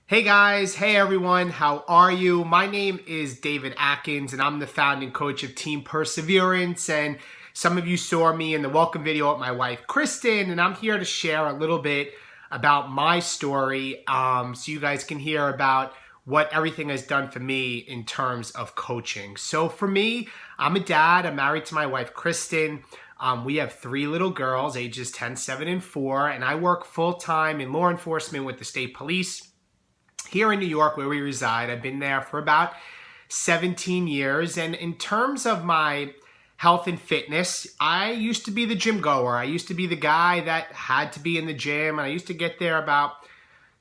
Hey guys, hey everyone, how are you? My name is David Atkins and I'm the founding coach of Team Perseverance, and some of you saw me in the welcome video with my wife Kristen, and I'm here to share a little bit about my story so you guys can hear about what everything has done for me in terms of coaching. So for me, I'm a dad. I'm married to my wife Kristen. We have three little girls, ages 10, 7, and 4, and I work full-time in law enforcement with the state police here in New York where we reside. I've been there for about 17 years. And in terms of my health and fitness, I used to be the gym goer. I used to be the guy that had to be in the gym. And I used to get there about,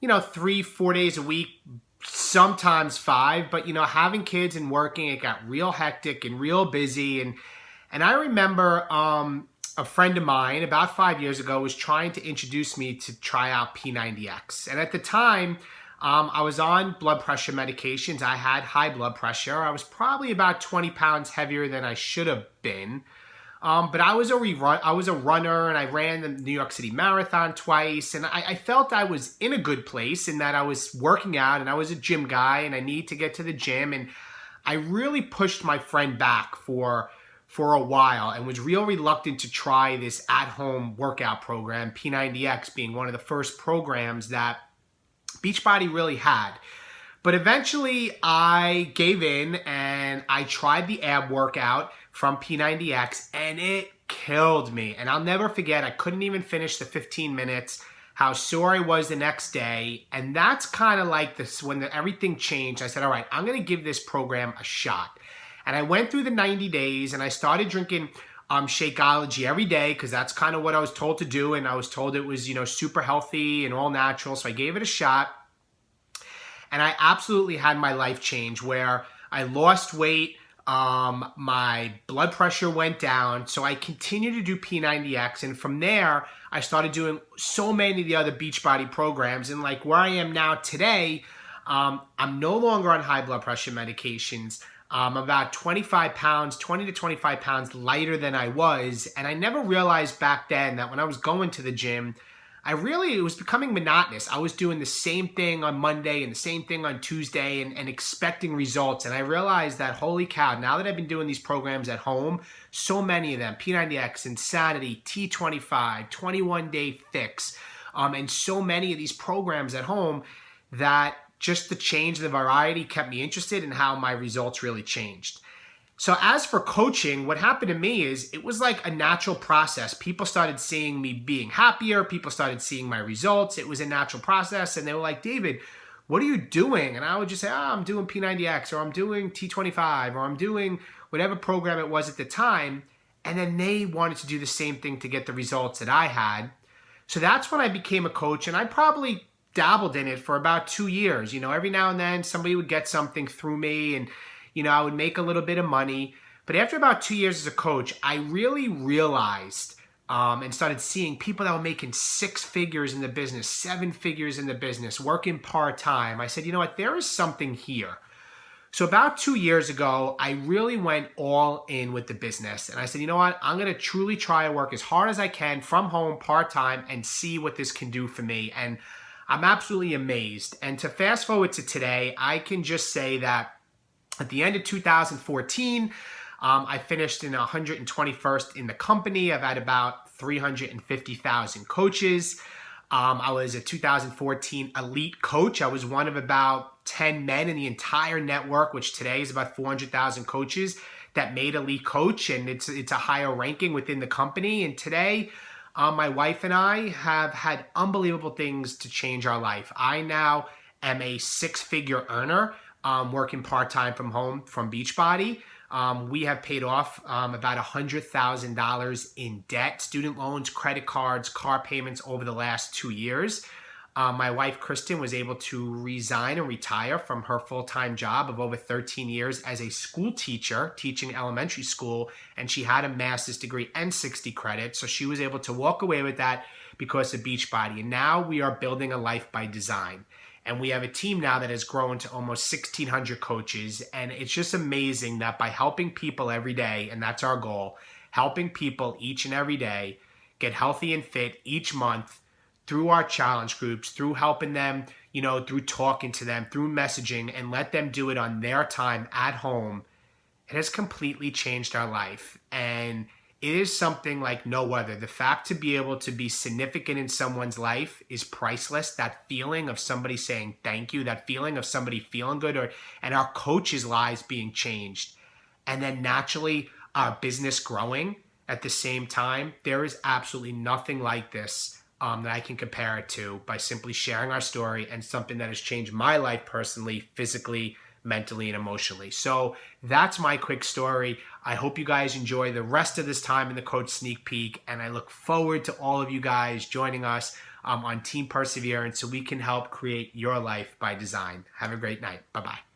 3, 4 days a week, sometimes 5. But, having kids and working, it got real hectic and real busy. And I remember a friend of mine about 5 years ago was trying to introduce me to try out P90X. And at the time, I was on blood pressure medications. I had high blood pressure. I was probably about 20 pounds heavier than I should have been. But I was a runner, and I ran the New York City Marathon twice. And I felt I was in a good place in that I was working out and I was a gym guy and I need to get to the gym. And I really pushed my friend back for a while and was real reluctant to try this at-home workout program, P90X being one of the first programs that Beachbody really had. But eventually I gave in and I tried the ab workout from P90X and it killed me. And I'll never forget, I couldn't even finish the 15 minutes, how sore I was the next day. And that's kind of like this, when everything changed, I said, all right, I'm going to give this program a shot. And I went through the 90 days and I started drinking Shakeology every day because that's kind of what I was told to do, and I was told it was super healthy and all natural, so I gave it a shot. And I absolutely had my life change where I lost weight, my blood pressure went down, so I continued to do P90X, and from there I started doing so many of the other Beachbody programs, and like where I am now today, I'm no longer on high blood pressure medications. I'm about 25 pounds, 20 to 25 pounds lighter than I was. And I never realized back then that when I was going to the gym, it was becoming monotonous. I was doing the same thing on Monday and the same thing on Tuesday and expecting results. And I realized that, holy cow, now that I've been doing these programs at home, so many of them, P90X, Insanity, T25, 21-Day Fix, and so many of these programs at home, that just the change, the variety kept me interested in how my results really changed. So as for coaching, what happened to me is it was like a natural process. People started seeing me being happier. People started seeing my results. It was a natural process. And they were like, David, what are you doing? And I would just say, I'm doing P90X, or I'm doing T25, or I'm doing whatever program it was at the time. And then they wanted to do the same thing to get the results that I had. So that's when I became a coach. And I probably dabbled in it for about 2 years. Every now and then somebody would get something through me, and I would make a little bit of money. But after about 2 years as a coach, I really realized and started seeing people that were making 6 figures in the business, 7 figures in the business, working part-time. I said, you know what, there is something here. So about 2 years ago, I really went all in with the business. And I said, you know what, I'm going to truly try to work as hard as I can from home part-time and see what this can do for me. And I'm absolutely amazed. And to fast forward to today, I can just say that at the end of 2014, I finished in 121st in the company. I've had about 350,000 coaches. I was a 2014 elite coach. I was one of about 10 men in the entire network, which today is about 400,000 coaches, that made elite coach. And it's a higher ranking within the company. And today, my wife and I have had unbelievable things to change our life. I now am a 6-figure earner, working part-time from home from Beachbody. We have paid off about $100,000 in debt, student loans, credit cards, car payments over the last 2 years. My wife, Kristen, was able to resign and retire from her full-time job of over 13 years as a school teacher, teaching elementary school, and she had a master's degree and 60 credits. So she was able to walk away with that because of Beachbody. And now we are building a life by design. And we have a team now that has grown to almost 1,600 coaches. And it's just amazing that by helping people every day, and that's our goal, helping people each and every day get healthy and fit each month, through our challenge groups, through helping them, through talking to them, through messaging, and let them do it on their time at home, it has completely changed our life. And it is something like no other. The fact to be able to be significant in someone's life is priceless. That feeling of somebody saying thank you, that feeling of somebody feeling good, and our coaches' lives being changed. And then naturally our business growing at the same time. There is absolutely nothing like this that I can compare it to, by simply sharing our story and something that has changed my life personally, physically, mentally, and emotionally. So that's my quick story. I hope you guys enjoy the rest of this time in the Coach Sneak Peek, and I look forward to all of you guys joining us on Team Perseverance so we can help create your life by design. Have a great night. Bye-bye.